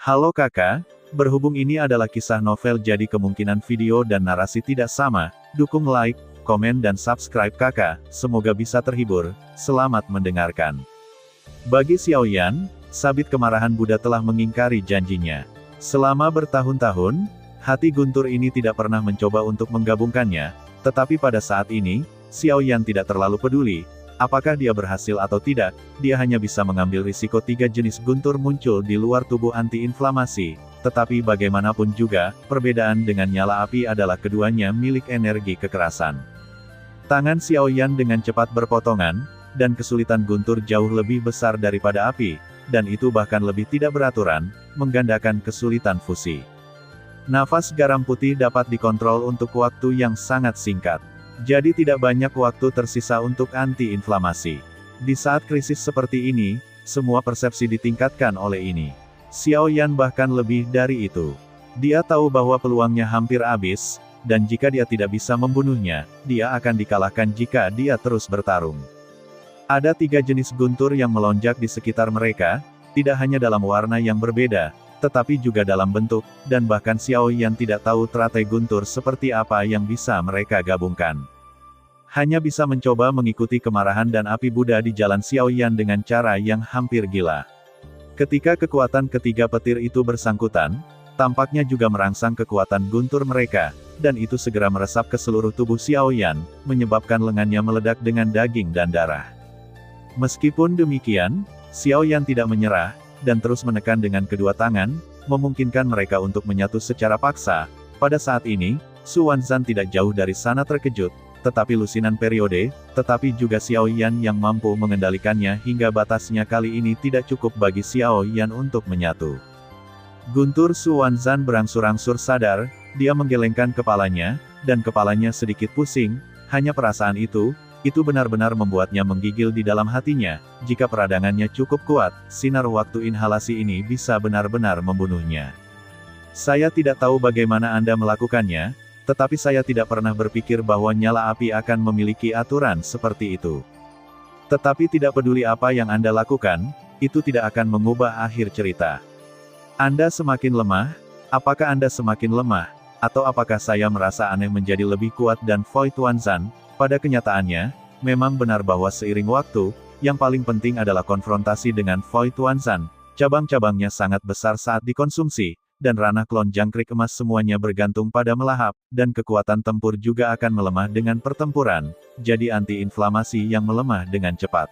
Halo kakak, berhubung ini adalah kisah novel jadi kemungkinan video dan narasi tidak sama, dukung like, komen dan subscribe kakak, semoga bisa terhibur, selamat mendengarkan. Bagi Xiaoyan, sabit kemarahan Buddha telah mengingkari janjinya. Selama bertahun-tahun, hati Guntur ini tidak pernah mencoba untuk menggabungkannya, tetapi pada saat ini, Xiaoyan tidak terlalu peduli. Apakah dia berhasil atau tidak, dia hanya bisa mengambil risiko 3 jenis guntur muncul di luar tubuh anti-inflamasi, tetapi bagaimanapun juga, perbedaan dengan nyala api adalah keduanya milik energi kekerasan. Tangan Xiaoyan dengan cepat berpotongan, dan kesulitan guntur jauh lebih besar daripada api, dan itu bahkan lebih tidak beraturan, menggandakan kesulitan fusi. Nafas garam putih dapat dikontrol untuk waktu yang sangat singkat. Jadi tidak banyak waktu tersisa untuk anti-inflamasi. Di saat krisis seperti ini, semua persepsi ditingkatkan oleh ini. Xiaoyan bahkan lebih dari itu. Dia tahu bahwa peluangnya hampir habis, dan jika dia tidak bisa membunuhnya, dia akan dikalahkan jika dia terus bertarung. Ada 3 jenis guntur yang melonjak di sekitar mereka, tidak hanya dalam warna yang berbeda, tetapi juga dalam bentuk, dan bahkan Xiaoyan tidak tahu teratai guntur seperti apa yang bisa mereka gabungkan. Hanya bisa mencoba mengikuti kemarahan dan api Buddha di jalan Xiaoyan dengan cara yang hampir gila. Ketika kekuatan ketiga petir itu bersangkutan, tampaknya juga merangsang kekuatan guntur mereka, dan itu segera meresap ke seluruh tubuh Xiaoyan, menyebabkan lengannya meledak dengan daging dan darah. Meskipun demikian, Xiaoyan tidak menyerah, dan terus menekan dengan kedua tangan, memungkinkan mereka untuk menyatu secara paksa. Pada saat ini, Su Wanzan tidak jauh dari sana terkejut, tetapi lusinan periode, tetapi juga Xiaoyan yang mampu mengendalikannya hingga batasnya kali ini tidak cukup bagi Xiaoyan untuk menyatu. Guntur Su Wanzan berangsur-angsur sadar, dia menggelengkan kepalanya, dan kepalanya sedikit pusing, hanya perasaan itu benar-benar membuatnya menggigil di dalam hatinya. Jika peradangannya cukup kuat, sinar waktu inhalasi ini bisa benar-benar membunuhnya. Saya tidak tahu bagaimana Anda melakukannya, tetapi saya tidak pernah berpikir bahwa nyala api akan memiliki aturan seperti itu. Tetapi tidak peduli apa yang Anda lakukan, itu tidak akan mengubah akhir cerita. Anda semakin lemah, apakah Anda semakin lemah, atau apakah saya merasa aneh menjadi lebih kuat dan Void Wanzan? Pada kenyataannya, memang benar bahwa seiring waktu, yang paling penting adalah konfrontasi dengan Void Wanzan. Cabang-cabangnya sangat besar saat dikonsumsi, dan ranah klon jangkrik emas semuanya bergantung pada melahap, dan kekuatan tempur juga akan melemah dengan pertempuran, jadi anti-inflamasi yang melemah dengan cepat.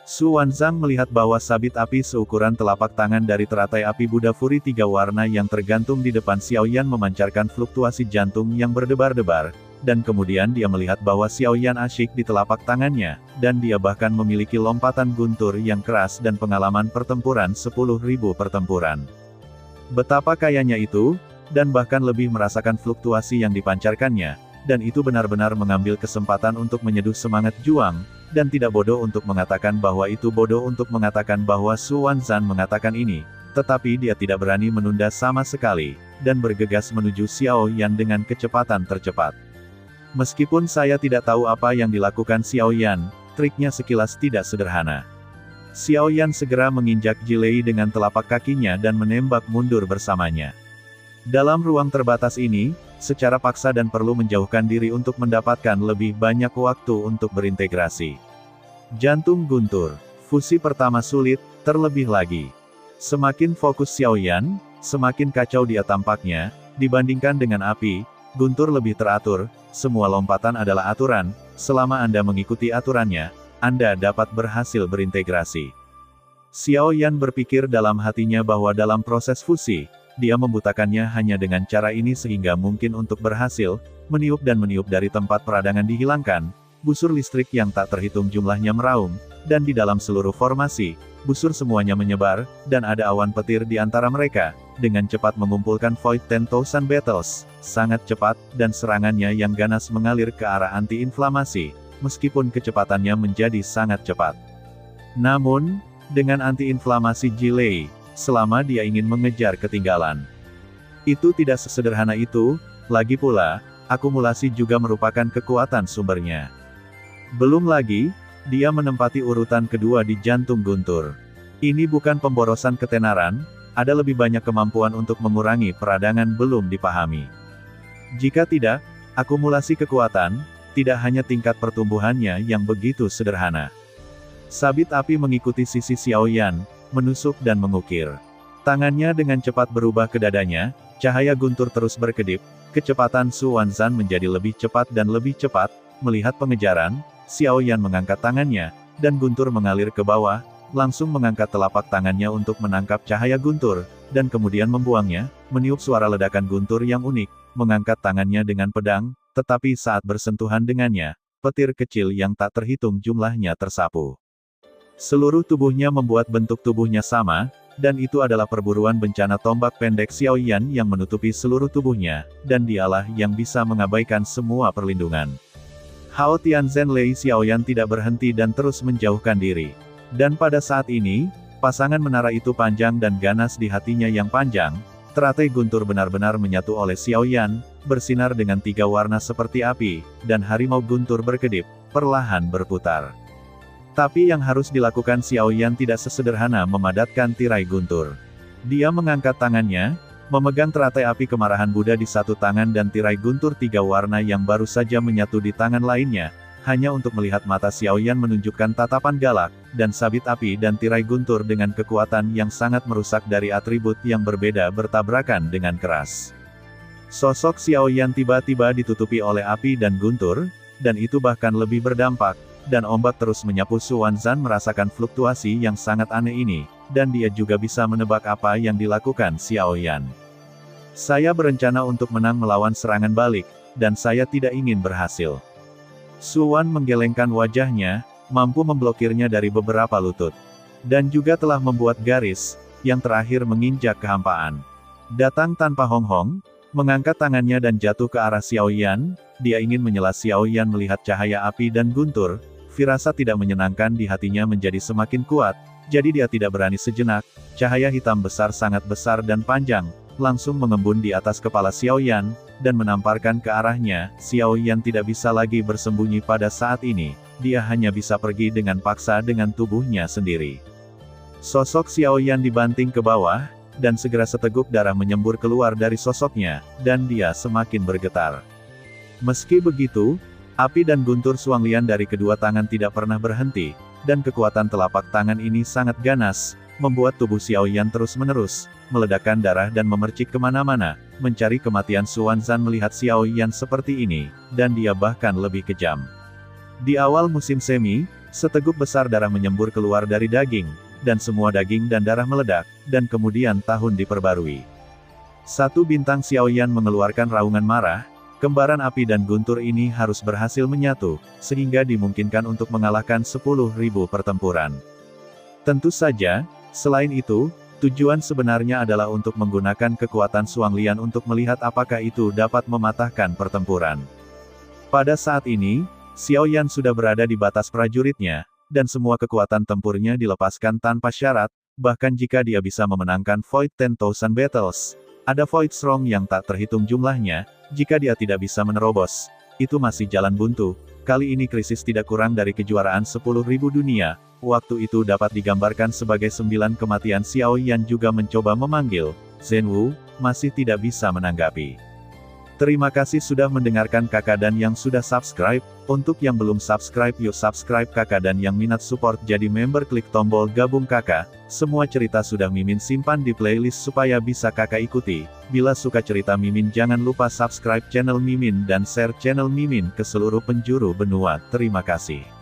Su Wanzang melihat bahwa sabit api seukuran telapak tangan dari teratai api Buddha Furi 3 warna yang tergantung di depan Xiaoyan memancarkan fluktuasi jantung yang berdebar-debar, dan kemudian dia melihat bahwa Xiaoyan asyik di telapak tangannya, dan dia bahkan memiliki lompatan guntur yang keras dan pengalaman pertempuran 10.000 pertempuran. Betapa kayanya itu, dan bahkan lebih merasakan fluktuasi yang dipancarkannya, dan itu benar-benar mengambil kesempatan untuk menyeduh semangat juang, dan tidak bodoh untuk mengatakan bahwa itu bodoh untuk mengatakan bahwa Su Wanzan mengatakan ini, tetapi dia tidak berani menunda sama sekali, dan bergegas menuju Xiaoyan dengan kecepatan tercepat. Meskipun saya tidak tahu apa yang dilakukan Xiaoyan, triknya sekilas tidak sederhana. Xiaoyan segera menginjak Jilei dengan telapak kakinya dan menembak mundur bersamanya. Dalam ruang terbatas ini, secara paksa dan perlu menjauhkan diri untuk mendapatkan lebih banyak waktu untuk berintegrasi. Jantung guntur. Fusi pertama sulit, terlebih lagi. Semakin fokus Xiaoyan, semakin kacau dia tampaknya, dibandingkan dengan api, guntur lebih teratur, semua lompatan adalah aturan, selama Anda mengikuti aturannya, Anda dapat berhasil berintegrasi. Xiaoyan berpikir dalam hatinya bahwa dalam proses fusi, dia membutakannya hanya dengan cara ini sehingga mungkin untuk berhasil, meniup dari tempat peradangan dihilangkan, busur listrik yang tak terhitung jumlahnya meraung, dan di dalam seluruh formasi, busur semuanya menyebar, dan ada awan petir di antara mereka, dengan cepat mengumpulkan Void 10,000 Battles, sangat cepat, dan serangannya yang ganas mengalir ke arah anti-inflamasi, meskipun kecepatannya menjadi sangat cepat. Namun, dengan anti-inflamasi Jilei, selama dia ingin mengejar ketinggalan, itu tidak sesederhana itu, lagi pula, akumulasi juga merupakan kekuatan sumbernya. Belum lagi, dia menempati urutan kedua di jantung guntur. Ini bukan pemborosan ketenaran, ada lebih banyak kemampuan untuk mengurangi peradangan belum dipahami. Jika tidak, akumulasi kekuatan, tidak hanya tingkat pertumbuhannya yang begitu sederhana. Sabit api mengikuti sisi Xiaoyan, menusuk dan mengukir. Tangannya dengan cepat berubah ke dadanya, cahaya guntur terus berkedip, kecepatan Su Wanzan menjadi lebih cepat dan lebih cepat. Melihat pengejaran, Xiaoyan mengangkat tangannya, dan guntur mengalir ke bawah, langsung mengangkat telapak tangannya untuk menangkap cahaya guntur, dan kemudian membuangnya. Meniup suara ledakan guntur yang unik, mengangkat tangannya dengan pedang, tetapi saat bersentuhan dengannya, petir kecil yang tak terhitung jumlahnya tersapu. Seluruh tubuhnya membuat bentuk tubuhnya sama, dan itu adalah perburuan bencana tombak pendek Xiaoyan yang menutupi seluruh tubuhnya, dan dialah yang bisa mengabaikan semua perlindungan. Hao Tianzhen Lei Xiaoyan tidak berhenti dan terus menjauhkan diri. Dan pada saat ini, pasangan menara itu panjang dan ganas di hatinya yang panjang. Teratai guntur benar-benar menyatu oleh Xiaoyan, bersinar dengan 3 warna seperti api, dan harimau guntur berkedip, perlahan berputar. Tapi yang harus dilakukan Xiaoyan tidak sesederhana memadatkan tirai guntur. Dia mengangkat tangannya, memegang teratai api kemarahan Buddha di satu tangan dan tirai guntur 3 warna yang baru saja menyatu di tangan lainnya, hanya untuk melihat mata Xiaoyan menunjukkan tatapan galak, dan sabit api dan tirai guntur dengan kekuatan yang sangat merusak dari atribut yang berbeda bertabrakan dengan keras. Sosok Xiaoyan tiba-tiba ditutupi oleh api dan guntur, dan itu bahkan lebih berdampak, dan ombak terus menyapu. Su Wanzan merasakan fluktuasi yang sangat aneh ini, dan dia juga bisa menebak apa yang dilakukan Xiaoyan. Saya berencana untuk menang melawan serangan balik, dan saya tidak ingin berhasil. Su Wan menggelengkan wajahnya, mampu memblokirnya dari beberapa lutut. Dan juga telah membuat garis, yang terakhir menginjak kehampaan. Datang tanpa hong-hong, mengangkat tangannya dan jatuh ke arah Xiaoyan. Dia ingin menyela Xiaoyan melihat cahaya api dan guntur. Firasat tidak menyenangkan di hatinya menjadi semakin kuat, jadi dia tidak berani sejenak. Cahaya hitam besar sangat besar dan panjang, langsung mengembun di atas kepala Xiaoyan, dan menamparkan ke arahnya. Xiaoyan tidak bisa lagi bersembunyi pada saat ini, dia hanya bisa pergi dengan paksa dengan tubuhnya sendiri. Sosok Xiaoyan dibanting ke bawah, dan segera seteguk darah menyembur keluar dari sosoknya, dan dia semakin bergetar. Meski begitu, api dan guntur Suanglian dari kedua tangan tidak pernah berhenti, dan kekuatan telapak tangan ini sangat ganas, membuat tubuh Xiaoyan terus-menerus meledakkan darah dan memercik kemana-mana, mencari kematian. Su Wanzan melihat Xiaoyan seperti ini, dan dia bahkan lebih kejam. Di awal musim semi, seteguk besar darah menyembur keluar dari daging, dan semua daging dan darah meledak, dan kemudian tahun diperbarui. Satu bintang Xiaoyan mengeluarkan raungan marah. Kembaran api dan guntur ini harus berhasil menyatu, sehingga dimungkinkan untuk mengalahkan 10.000 pertempuran. Tentu saja, selain itu, tujuan sebenarnya adalah untuk menggunakan kekuatan Suanglian untuk melihat apakah itu dapat mematahkan pertempuran. Pada saat ini, Xiaoyan sudah berada di batas prajuritnya, dan semua kekuatan tempurnya dilepaskan tanpa syarat, bahkan jika dia bisa memenangkan Void 10,000 Battles. Ada Void Strong yang tak terhitung jumlahnya, jika dia tidak bisa menerobos, itu masih jalan buntu. Kali ini krisis tidak kurang dari kejuaraan 10.000 dunia, waktu itu dapat digambarkan sebagai 9 kematian. Xiaoyan juga mencoba memanggil Zhen Wu, masih tidak bisa menanggapi. Terima kasih sudah mendengarkan kakak dan yang sudah subscribe. Untuk yang belum subscribe yuk subscribe kakak, dan yang minat support jadi member klik tombol gabung kakak. Semua cerita sudah Mimin simpan di playlist supaya bisa kakak ikuti. Bila suka cerita Mimin jangan lupa subscribe channel Mimin dan share channel Mimin ke seluruh penjuru benua. Terima kasih.